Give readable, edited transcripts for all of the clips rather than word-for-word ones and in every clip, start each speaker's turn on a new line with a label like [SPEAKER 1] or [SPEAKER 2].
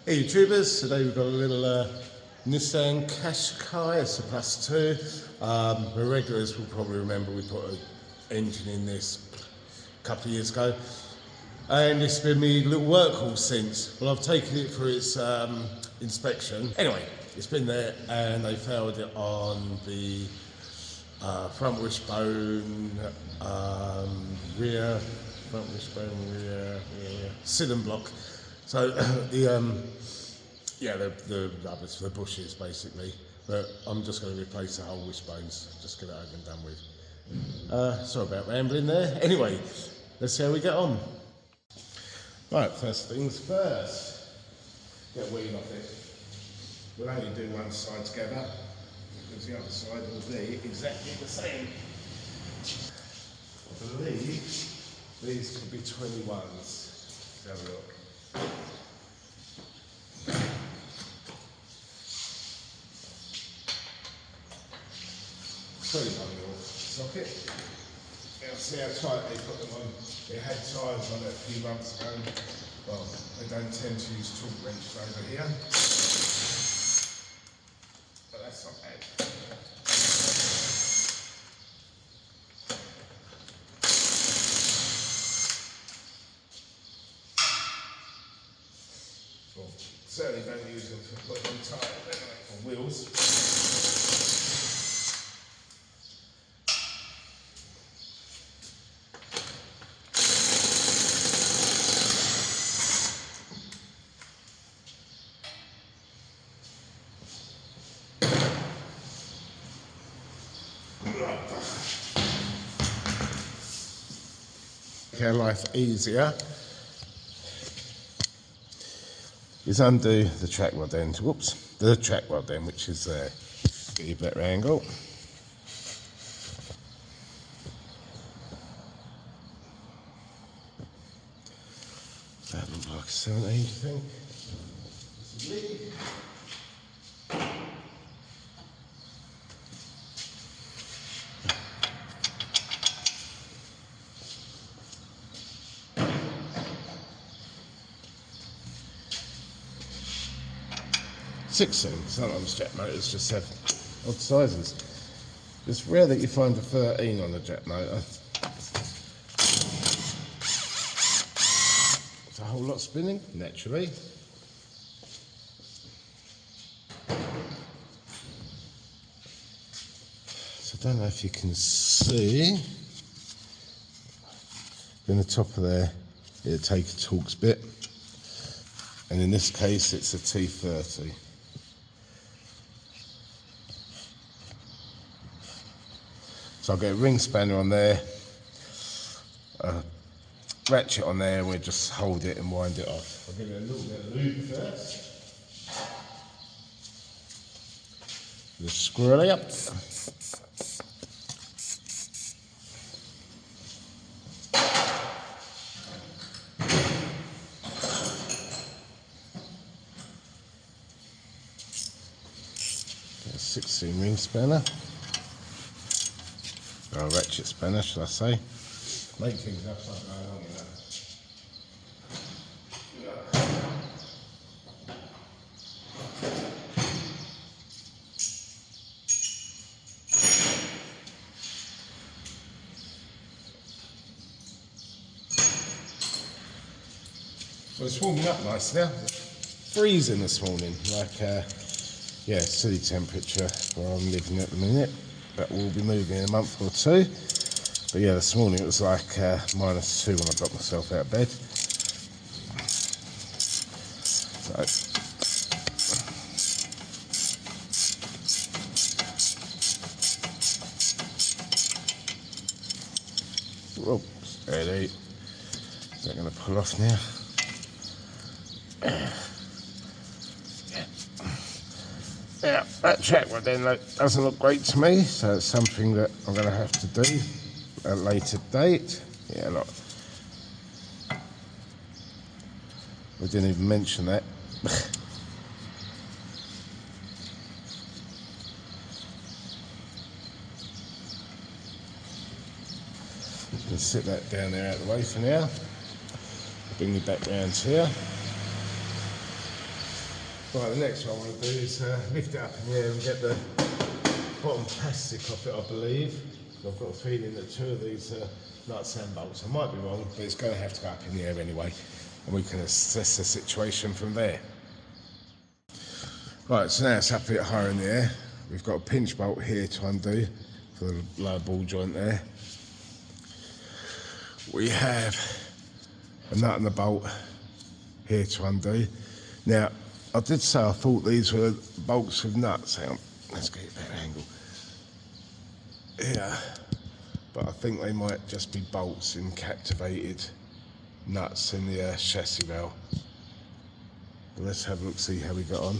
[SPEAKER 1] Hey YouTubers, today we've got a little Nissan Qashqai, it's a +2. The regulars will probably remember we put an engine in this a couple of years ago. And it's been my little workhorse since. Well, I've taken it for its inspection. Anyway, it's been there and they failed it on the front wishbone, rear cylinder block. So the rubbers for the bushes basically, but I'm just going to replace the whole wishbones, just get it over and done with. Sorry about rambling there. Anyway, let's see how we get on. Right, first things first, get a wheel off it. We'll only do one side together because the other side will be exactly the same. I believe these could be 21s. Let's have a look. 21mm socket. Now see how tight they put them on. They had ties on it a few months ago. Well, they don't tend to use torque wrenches over here. But that's not bad. Well, certainly don't use them for putting them tight on wheels. Make our life easier is undo the track rod end, which is there. Get you a better angle. That looks like 17, I think. 16. Sometimes jet motors just have odd sizes. It's rare that you find a 13 on a jet motor. It's a whole lot spinning, naturally. So I don't know if you can see. In the top of there, it'll take a Torx bit. And in this case, it's a T30. So I'll get a ring spanner on there, a ratchet on there, and we'll just hold it and wind it off. I'll give it a little bit of lube first. Just screw it up. Get a 16 ring spanner. Or a ratchet spanner, should I say. Make things up so I don't know long enough. So it's warming up nice now. Freezing this morning, yeah, silly temperature where I'm living at the minute. But we'll be moving in a month or two. But yeah, this morning it was like -2 when I got myself out of bed. So, oh, steady. Is that going to pull off now? Yeah, that track rod then doesn't look great to me, so it's something that I'm going to have to do at a later date. Yeah, look. We didn't even mention that. Just sit that down there out of the way for now. Bring you back round here. Right, the next one I want to do is lift it up in the air and get the bottom plastic off it, I believe. I've got a feeling that two of these nuts and bolts, I might be wrong, but it's going to have to go up in the air anyway, and we can assess the situation from there. Right, so now it's up a bit higher in the air. We've got a pinch bolt here to undo for the lower ball joint there. We have a nut and a bolt here to undo. Now, I did say I thought these were bolts with nuts. Hang on, let's get a better angle. Yeah, but I think they might just be bolts in captivated nuts in the chassis rail. Let's have a look, see how we got on.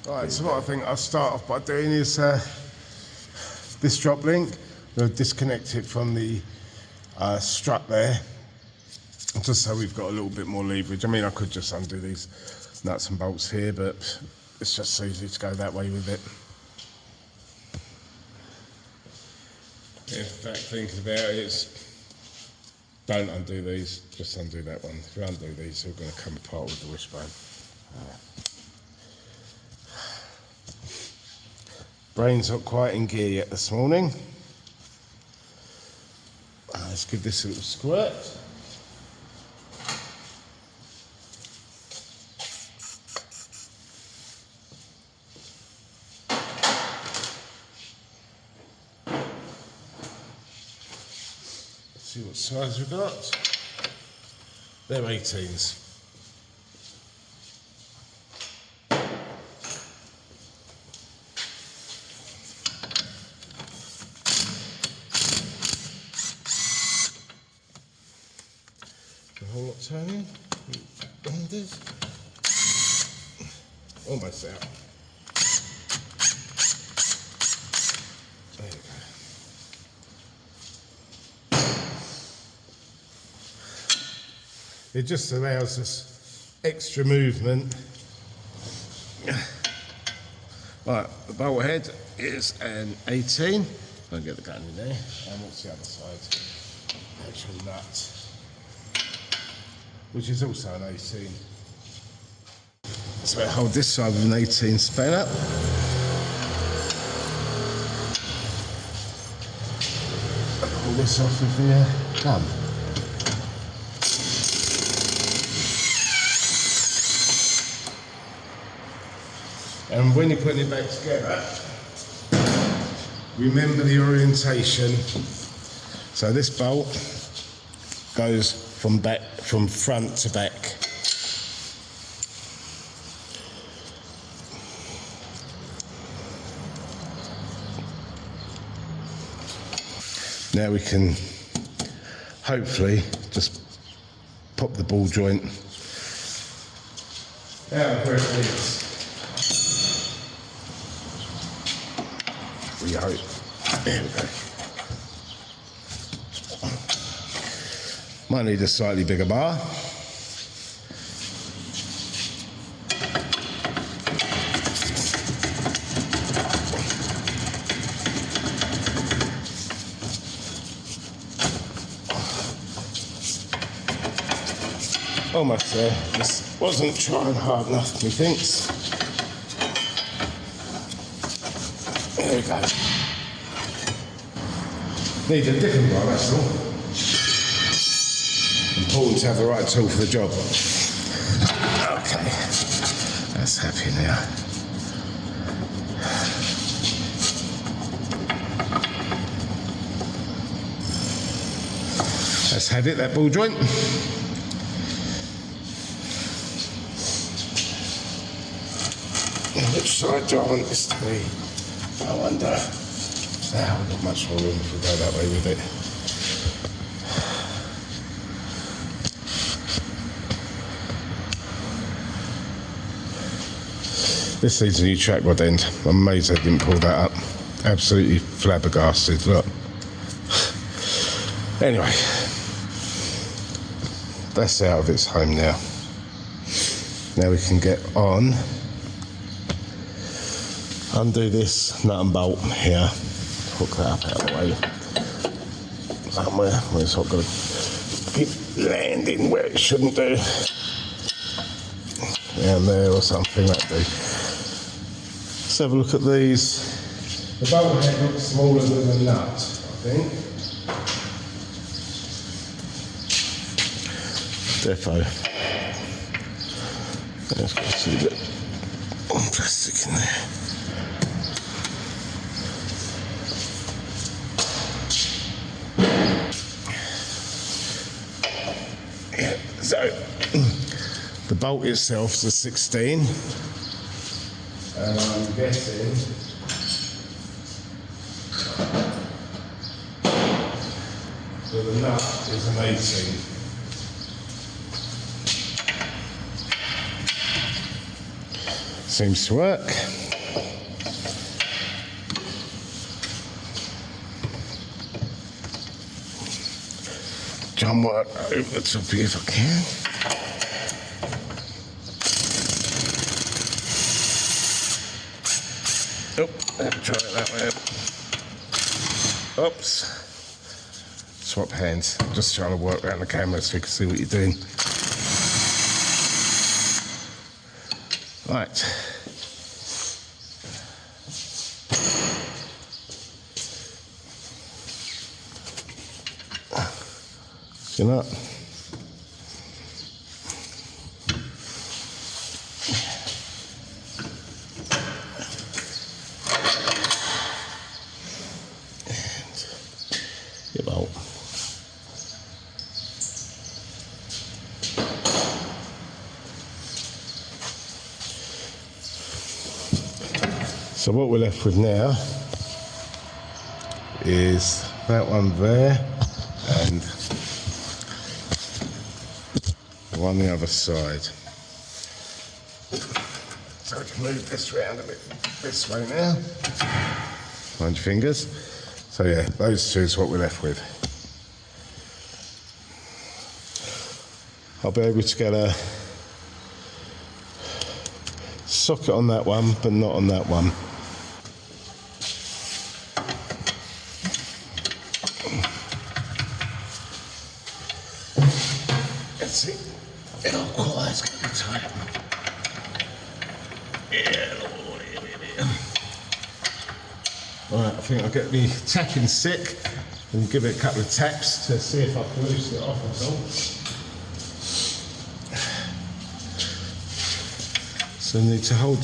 [SPEAKER 1] Right, so what I think I'll start off by doing is this drop link. We'll disconnect it from the strut there, just so we've got a little bit more leverage. I mean, I could just undo these nuts and bolts here, but it's just easy to go that way with it. In fact, thinking about it, it's don't undo these, just undo that one. If you undo these, they're going to come apart with the wishbone. Brain's not quite in gear yet this morning. Let's give this a little squirt. Let's see what size we've got. They're 18s. The whole lot turning. Almost out. There you go. It just allows us extra movement. Right, the bolt head is an 18. I'll get the gun in there. And what's the other side? Actual nut, which is also an 18. So I hold this side with an 18 spanner. Pull this off with the gun. And when you're putting it back together, remember the orientation. So this bolt goes from front to back. Now we can hopefully just pop the ball joint out of where it is. We hope. There we go. Might need a slightly bigger bar. Almost there. This wasn't trying hard enough, methinks. There we go. Need a different one, that's all. Important to have the right tool for the job. Okay, that's happy now. Let's have it, that ball joint. Which side do I want this to be? I wonder. Now we've got much more room if we go that way with it. This needs a new track rod end. I'm amazed I didn't pull that up. Absolutely flabbergasted, look. Anyway, that's out of its home now. Now we can get on. Undo this nut and bolt here. Hook that up out of the way. Somewhere where it's not going to keep landing where it shouldn't do. Down there or something, that'd do. Let's have a look at these. The bolt head looks smaller than the nut, I think. Defo. Let's go see the plastic in there. Yeah, so the bolt itself is a 16, and I'm guessing that the nut is an 18. Seems to work. Try and work over the top here if I can. Oh, let's try it that way. Oops. Swap hands. I'm just trying to work around the camera so you can see what you're doing. Right. See that? And your bolt. So what we're left with now is that one there and the one on the other side. So we can move this round a bit this way now. Mind your fingers. So yeah, those two is what we're left with. I'll be able to get a socket on that one, but not on that one. Let's see. Oh, quite, it's going to be tight. Yeah. Alright, I think I'll get the tacking stick and give it a couple of taps to see if I can loosen it off at all. So I need to hold.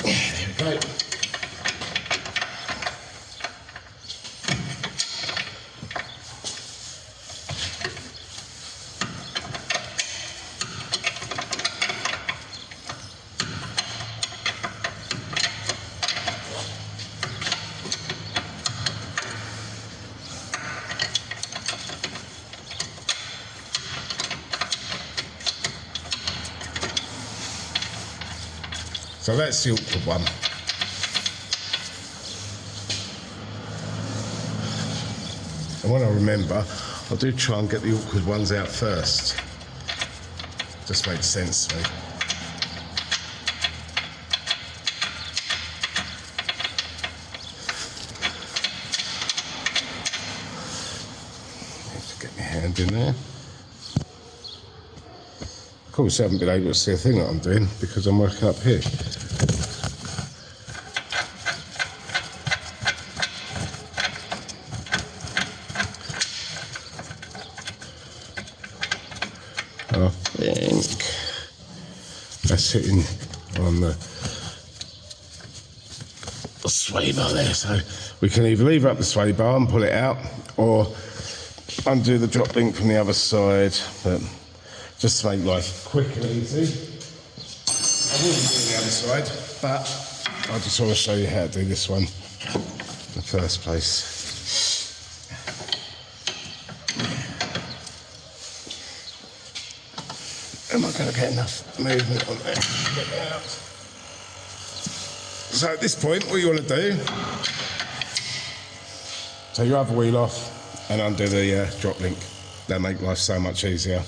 [SPEAKER 1] There we go. So that's the awkward one. And when I remember, I do try and get the awkward ones out first. Just makes sense to me. Have to get my hand in there. Of course, I haven't been able to see a thing that I'm doing because I'm working up here. I think that's sitting on the sway bar there, so we can either leave up the sway bar and pull it out or undo the drop link from the other side, but just to make life quick and easy. I will do the other side, but I just want to show you how to do this one in the first place. Am I going to get enough movement on there to get it out? So at this point, what you want to do, take your other wheel off, and undo the drop link. That make life so much easier.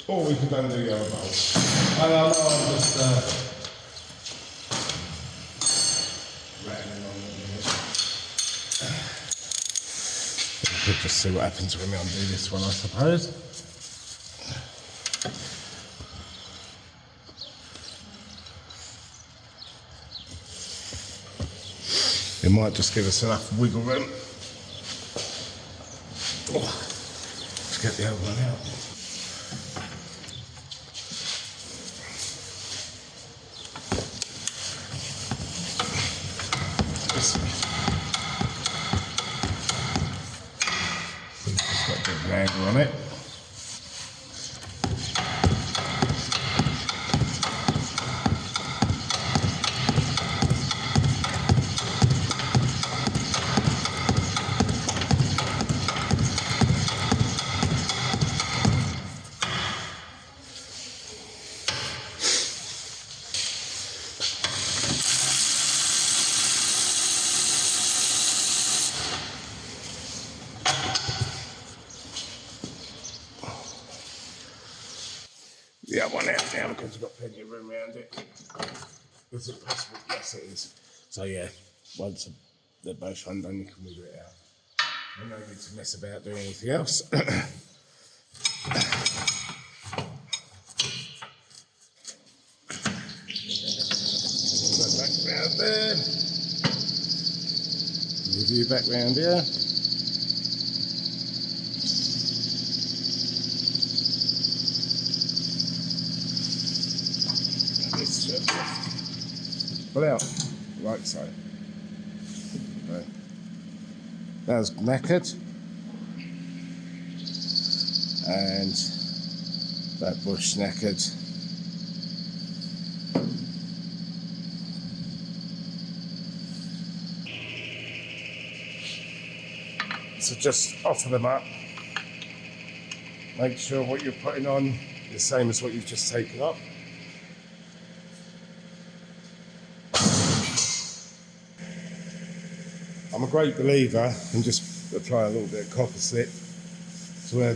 [SPEAKER 1] Or we could undo the other bolt. I'm just rattling on a minute. We could just see what happens when we undo this one, I suppose. It might just give us enough wiggle room. Let's get the other one out. This way. It's got a bit of angle on it. The other one out now because we've got plenty of room around it. Is it possible? Yes, it is. So yeah, once they're both undone, you can wiggle it out. No need to mess about doing anything else. Put that back round there. Move you back round here. Pull out, like so. Right. That's knackered. And that bush knackered. So just offer them up. Make sure what you're putting on is the same as what you've just taken off. I'm a great believer in just apply a little bit of copper slip to where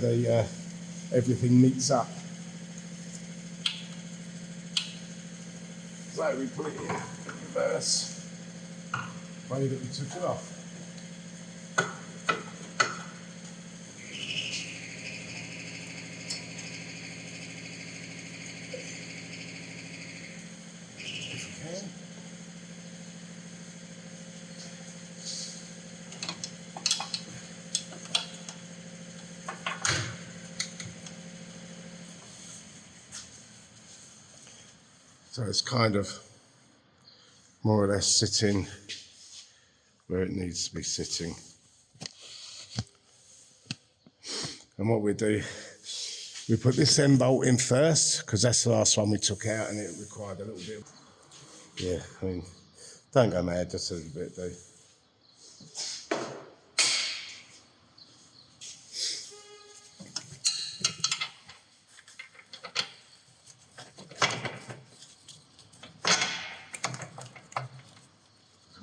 [SPEAKER 1] everything meets up. So we put it in reverse, way that we took it off. If we can. So it's kind of more or less sitting where it needs to be sitting. And what we do, we put this end bolt in first, because that's the last one we took out and it required a little bit of, yeah, I mean, don't go mad, just a little bit, though.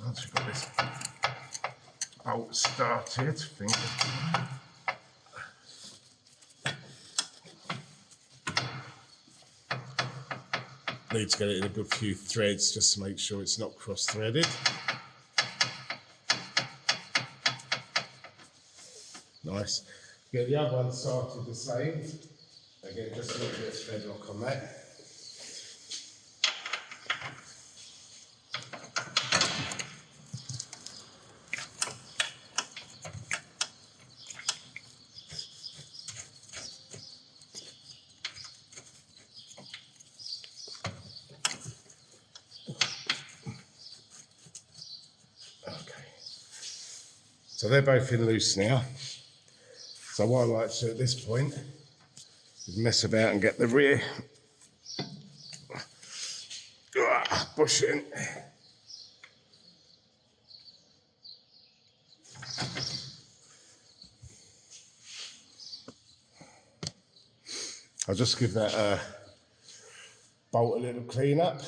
[SPEAKER 1] Once we've got this bolt started, need to get it in a good few threads just to make sure it's not cross-threaded. Nice. Get the other one started the same. Again, just a little bit of thread lock on that. So they're both in loose now. So what I like to do at this point is mess about and get the rear bush in. I'll just give that bolt a little clean up.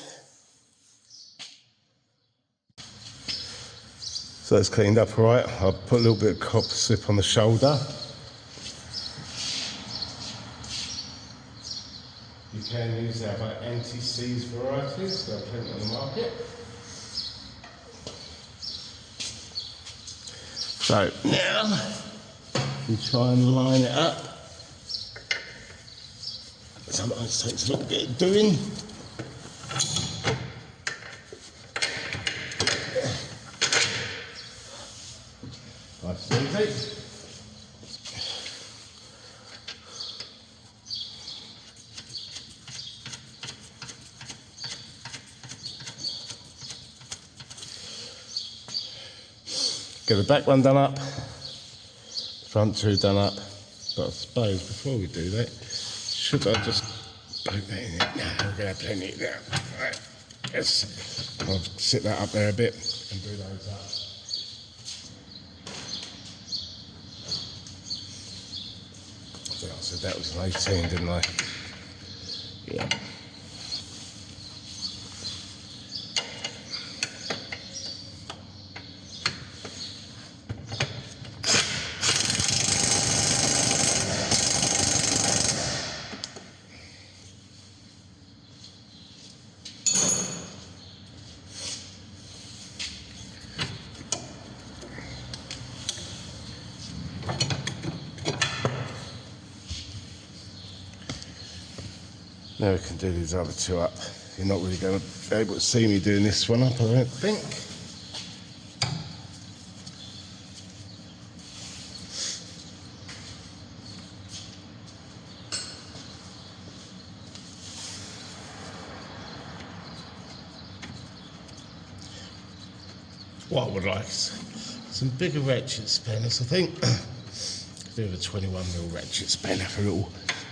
[SPEAKER 1] So So it's cleaned up all right. I'll put a little bit of copper slip on the shoulder. You can use our anti-seize varieties, there are plenty on the market. So now we try and line it up. Sometimes it takes a little bit of doing. Nice and easy. Get the back one done up, front two done up, but I suppose before we do that, should I just poke that in it? No, we're going to have plenty there. Right, yes. I'll sit that up there a bit and do those up. I think I said that was an 18, didn't I? Yeah. Now we can do these other two up. You're not really going to be able to see me doing this one up, I don't think. What I would like is some bigger ratchet spanners, I think. Do a 21mm ratchet spanner for little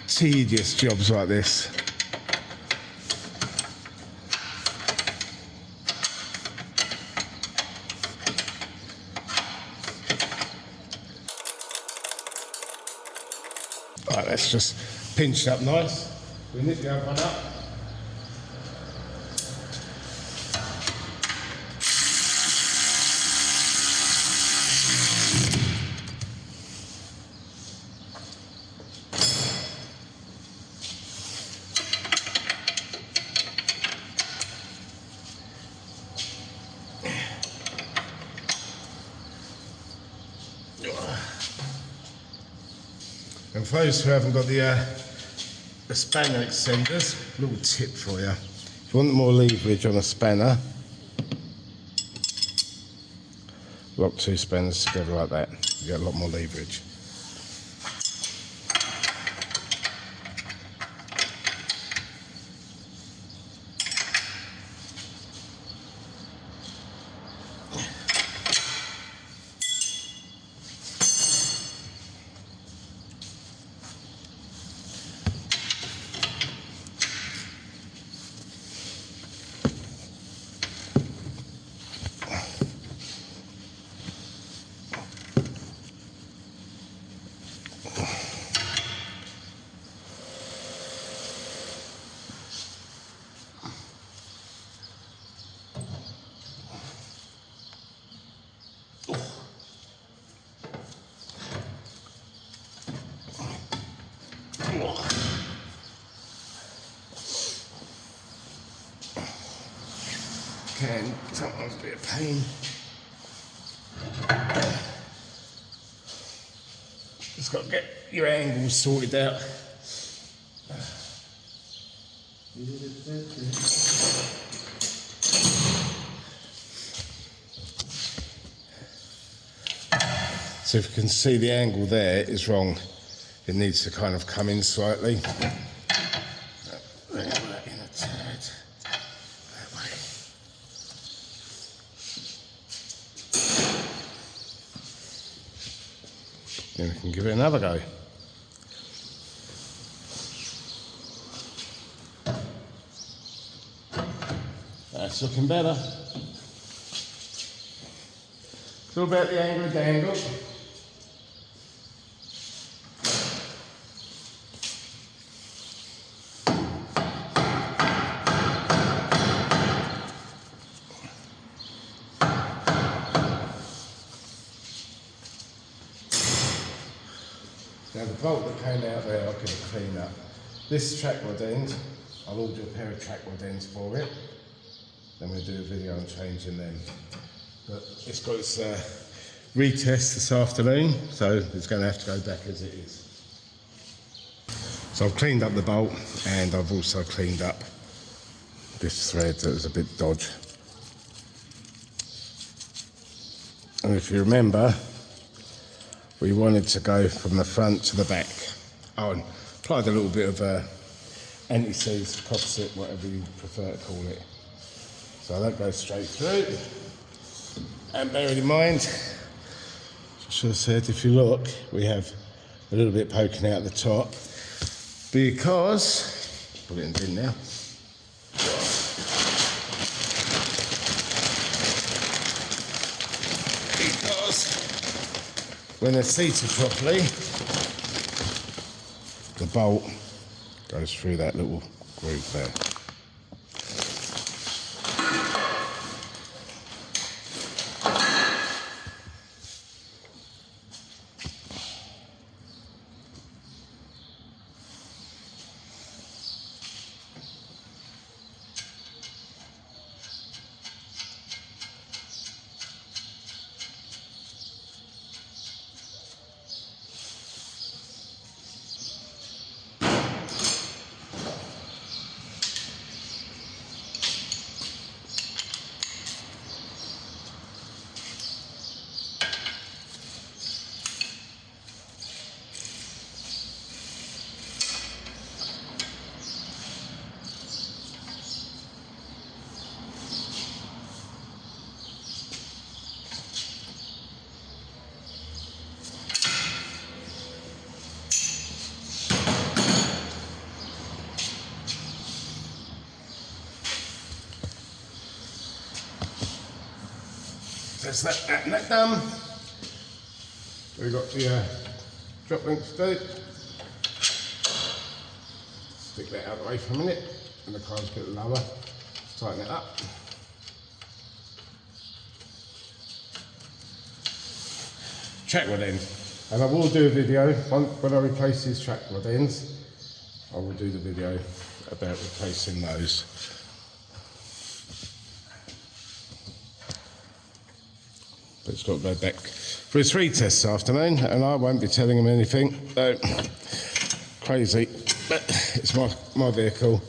[SPEAKER 1] tedious jobs like this. Right, let's just pinch it up nice. We nip the other one up. And for those who haven't got the spanner extenders, a little tip for you. If you want more leverage on a spanner, lock two spanners together like that. You get a lot more leverage. Can sometimes be a pain. Just got to get your angles sorted out. So if you can see the angle there is wrong, it needs to kind of come in slightly. Then we can give it another go. That's looking better. It's all about the angle of dangle. Now the bolt that came out there, I'll give a clean up. This track rod end, I'll order a pair of track rod ends for it. Then we'll do a video on changing them. But it's got its retest this afternoon, so it's going to have to go back as it is. So I've cleaned up the bolt, and I've also cleaned up this thread that was a bit dodgy. And if you remember, we wanted to go from the front to the back. Oh, and applied a little bit of anti-seize, composite, whatever you prefer to call it. So that goes straight through. And bearing in mind, I should have said, if you look, we have a little bit poking out the top because, put it in bin now. When they're seated properly, the bolt goes through that little groove there. That's that done. We've got the drop link to do. Stick that out of the way for a minute, and the car's a bit lower. Tighten it up. Track rod end. And I will do a video, when I replace these track rod ends, I will do the video about replacing those. But it's got to go back for its retest this afternoon, and I won't be telling him anything. So, crazy, but it's my vehicle.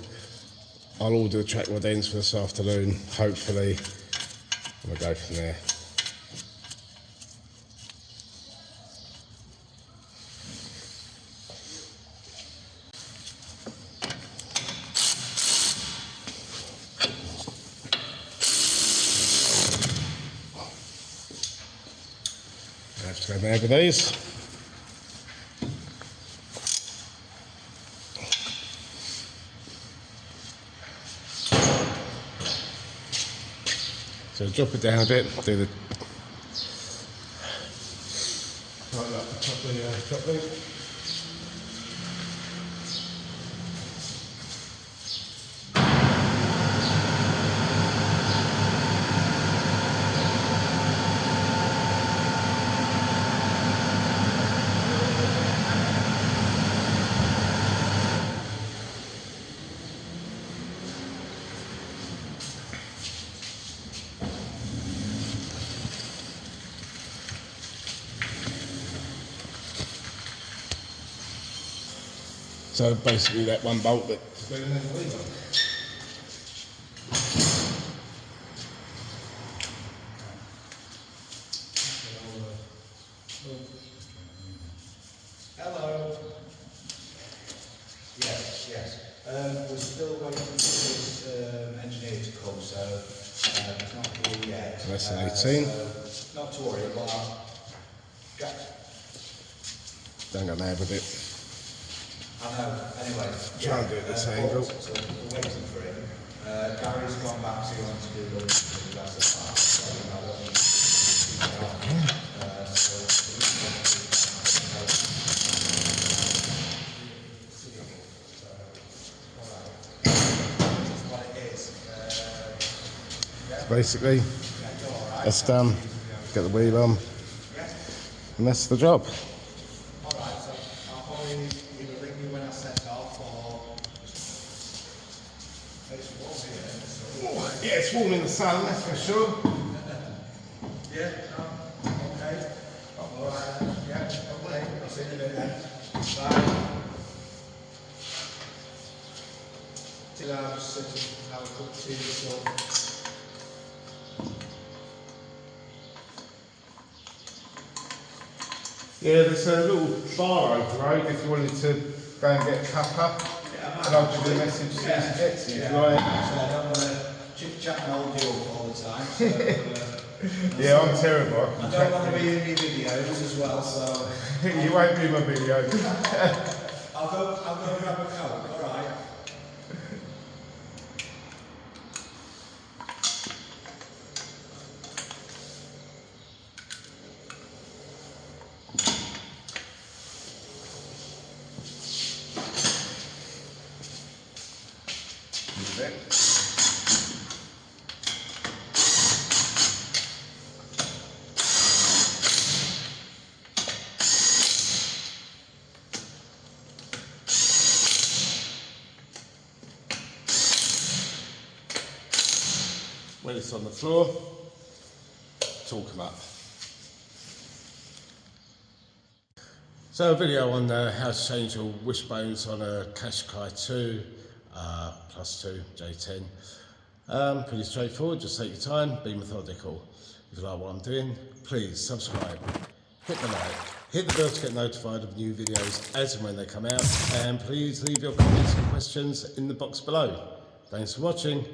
[SPEAKER 1] I'll order the track rod ends for this afternoon, hopefully, and we'll go from there. I have to go mad with these. So drop it down a bit, do the tighten up the top of the drop link. So basically that one bolt that...
[SPEAKER 2] Hello. Yes. We're still waiting for this engineer to come, so it's not here yet.
[SPEAKER 1] Less than 18.
[SPEAKER 2] So not to worry, but
[SPEAKER 1] Don't go mad with it.
[SPEAKER 2] I know, anyway.
[SPEAKER 1] Try and do it this angle.
[SPEAKER 2] So we're waiting for him. Gary's gone back to want to do the that's the part.
[SPEAKER 1] So basically, that's done. Get the wheel on, and that's the job.
[SPEAKER 2] Alright, so
[SPEAKER 1] it's warm in the sun, that's for sure.
[SPEAKER 2] Yeah, okay. Alright, yeah, okay. I'll see you in a bit then. Bye. Till I was sitting, have a cup of tea, so.
[SPEAKER 1] Yeah, there's a little bar over the road if you wanted to go and get a cuppa.
[SPEAKER 2] Yeah,
[SPEAKER 1] And I'll give you a message as soon as you get to you, if you like.
[SPEAKER 2] So I don't want to chit-chat and hold you up all the time, so...
[SPEAKER 1] Yeah, I'm terrible.
[SPEAKER 2] I don't want to be in your videos as well, so...
[SPEAKER 1] You won't be in my video.
[SPEAKER 2] I'll go grab a Coke, alright?
[SPEAKER 1] When it's on the floor, talk them up. So a video on how to change your wishbones on a Qashqai 2 +2 J10. Pretty straightforward, just take your time, be methodical. If you like what I'm doing, please subscribe, hit the like, hit the bell to get notified of new videos as and when they come out, and please leave your comments and questions in the box below. Thanks for watching.